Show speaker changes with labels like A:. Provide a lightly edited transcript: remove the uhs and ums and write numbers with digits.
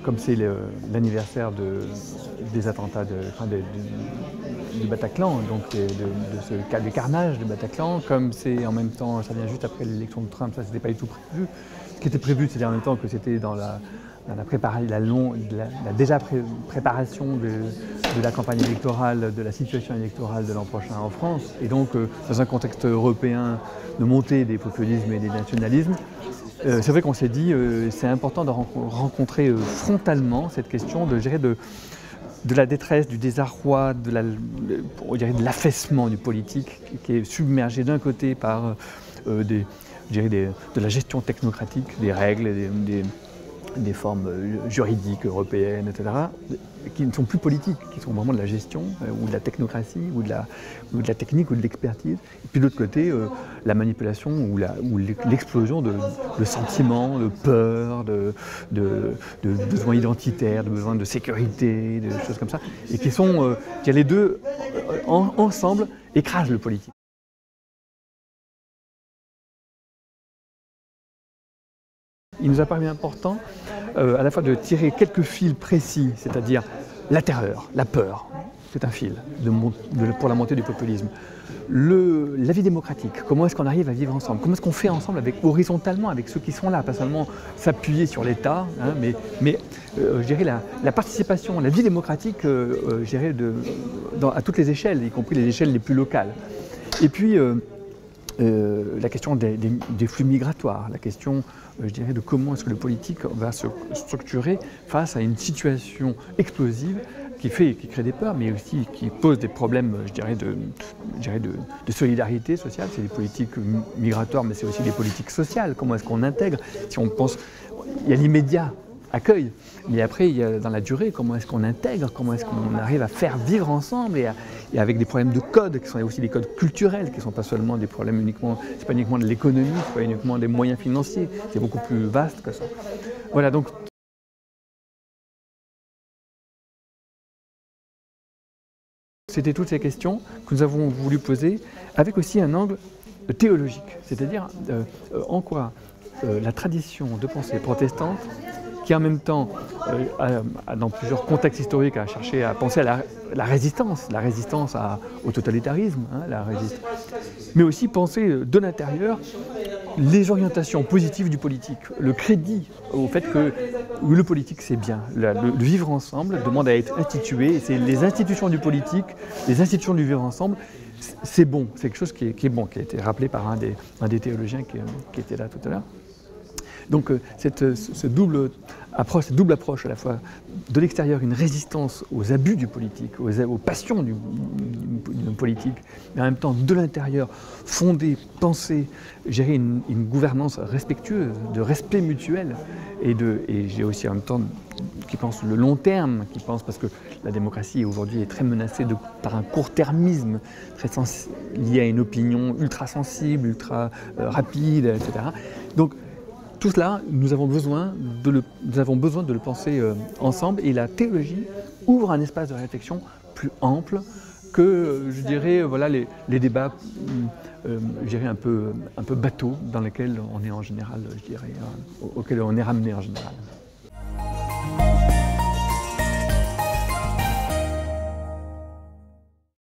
A: Comme c'est l'anniversaire des attentats du Bataclan, donc des carnages du Bataclan, comme c'est en même temps, ça vient juste après l'élection de Trump, ça c'était pas du tout prévu. Ce qui était prévu, c'est en même temps que c'était dans la préparation de la campagne électorale, de la situation électorale de l'an prochain en France, et donc dans un contexte européen de montée des populismes et des nationalismes. C'est vrai qu'on s'est dit c'est important de rencontrer frontalement cette question de la détresse, du désarroi, de l'affaissement du politique qui est submergé d'un côté par de la gestion technocratique, des règles, des formes juridiques européennes, etc., qui ne sont plus politiques, qui sont vraiment de la gestion, ou de la technocratie, ou de la technique, ou de l'expertise. Et puis de l'autre côté, la manipulation ou l'explosion de sentiments, de peur, de besoins identitaires, de besoins de sécurité, de choses comme ça, et qui sont, les deux, ensemble, écrasent le politique. Il nous a paru important à la fois de tirer quelques fils précis, c'est-à-dire la terreur, la peur, c'est un fil pour la montée du populisme. La vie démocratique, comment est-ce qu'on arrive à vivre ensemble, comment est-ce qu'on fait ensemble horizontalement avec ceux qui sont là, pas seulement s'appuyer sur l'État, hein, mais je dirais la participation, la vie démocratique je dirais à toutes les échelles, y compris les échelles les plus locales. Et puis la question des flux migratoires, la question, je dirais, de comment est-ce que le politique va se structurer face à une situation explosive qui crée des peurs, mais aussi qui pose des problèmes, je dirais, de solidarité sociale. C'est des politiques migratoires, mais c'est aussi des politiques sociales. Comment est-ce qu'on intègre? Si on pense, il y a l'immédiat accueil, mais après, il y a dans la durée, comment est-ce qu'on intègre, comment est-ce qu'on arrive à faire vivre ensemble et avec des problèmes de code, qui sont aussi des codes culturels, qui ne sont pas seulement des problèmes c'est pas uniquement de l'économie, c'est pas uniquement des moyens financiers, c'est beaucoup plus vaste que ça. Voilà, donc c'était toutes ces questions que nous avons voulu poser avec aussi un angle théologique, c'est-à-dire en quoi la tradition de pensée protestante, qui en même temps, dans plusieurs contextes historiques, a cherché à penser à la résistance au totalitarisme, hein, mais aussi penser de l'intérieur les orientations positives du politique, le crédit au fait que le politique c'est bien, le vivre ensemble demande à être institué, et c'est les institutions du politique, les institutions du vivre ensemble, c'est bon, c'est quelque chose qui est bon, qui a été rappelé par un des théologiens qui était là tout à l'heure. Donc cette double approche à la fois de l'extérieur, une résistance aux abus du politique, aux passions du politique, mais en même temps de l'intérieur, fonder, penser, gérer une gouvernance respectueuse, de respect mutuel, et j'ai aussi en même temps qui pense le long terme, qui pense parce que la démocratie aujourd'hui est très menacée par un court-termisme très lié à une opinion ultra sensible, ultra rapide, etc. Donc tout cela, nous avons besoin de le penser ensemble, et la théologie ouvre un espace de réflexion plus ample que, je dirais, voilà, les débats je dirais un peu bateaux dans lesquels on est en général, je dirais, auxquels on est ramené en général.